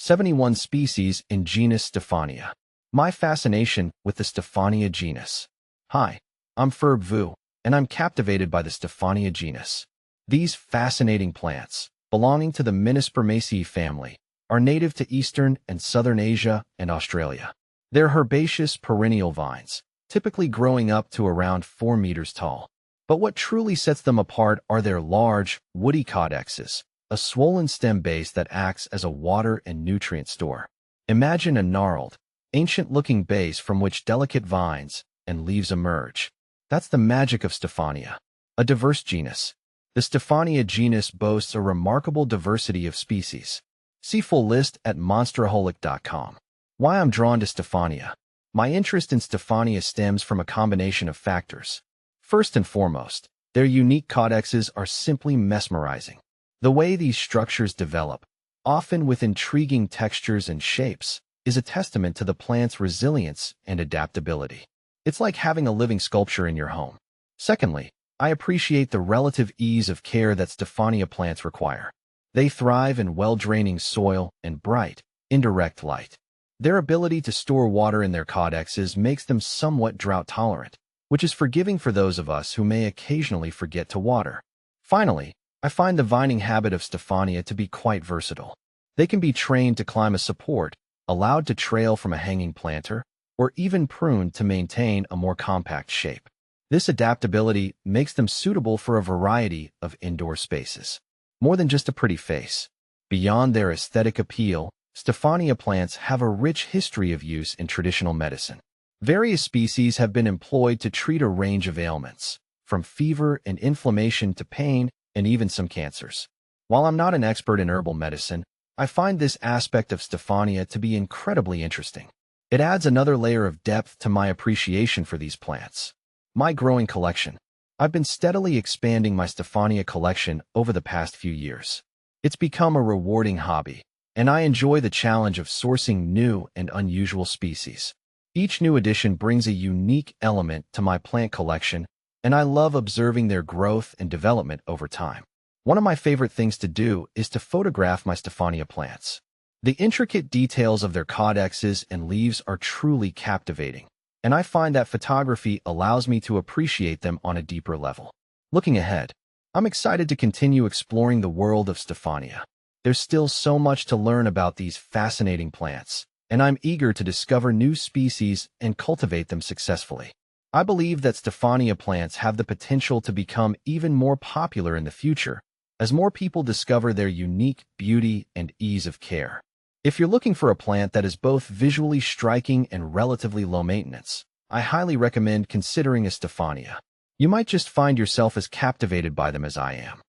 71 species in genus Stephania. My fascination with the Stephania genus. Hi, I'm Ferb Vu, and I'm captivated by the Stephania genus. These fascinating plants, belonging to the Menispermaceae family, are native to Eastern and Southern Asia and Australia. They're herbaceous perennial vines, typically growing up to around 4 meters tall. But what truly sets them apart are their large, woody caudaxes, a swollen stem base that acts as a water and nutrient store. Imagine a gnarled, ancient-looking base from which delicate vines and leaves emerge. That's the magic of Stephania. A diverse genus. The Stephania genus boasts a remarkable diversity of species. See full list at monsteraholic.com. Why I'm drawn to Stephania. My interest in Stephania stems from a combination of factors. First and foremost, their unique caudaxes are simply mesmerizing. The way these structures develop, often with intriguing textures and shapes, is a testament to the plant's resilience and adaptability. It's like having a living sculpture in your home. Secondly, I appreciate the relative ease of care that Stephania plants require. They thrive in well-draining soil and bright, indirect light. Their ability to store water in their caudaxes makes them somewhat drought-tolerant, which is forgiving for those of us who may occasionally forget to water. Finally, I find the vining habit of Stephania to be quite versatile. They can be trained to climb a support, allowed to trail from a hanging planter, or even pruned to maintain a more compact shape. This adaptability makes them suitable for a variety of indoor spaces. More than just a pretty face. Beyond their aesthetic appeal, Stephania plants have a rich history of use in traditional medicine. Various species have been employed to treat a range of ailments, from fever and inflammation to pain and even some cancers. While I'm not an expert in herbal medicine, I find this aspect of Stephania to be incredibly interesting. It adds another layer of depth to my appreciation for these plants. My growing collection. I've been steadily expanding my Stephania collection over the past few years. It's become a rewarding hobby, and I enjoy the challenge of sourcing new and unusual species. Each new addition brings a unique element to my plant collection, and I love observing their growth and development over time. One of my favorite things to do is to photograph my Stephania plants. The intricate details of their caudaxes and leaves are truly captivating, and I find that photography allows me to appreciate them on a deeper level. Looking ahead, I'm excited to continue exploring the world of Stephania. There's still so much to learn about these fascinating plants, and I'm eager to discover new species and cultivate them successfully. I believe that Stephania plants have the potential to become even more popular in the future as more people discover their unique beauty and ease of care. If you're looking for a plant that is both visually striking and relatively low maintenance, I highly recommend considering a Stephania. You might just find yourself as captivated by them as I am.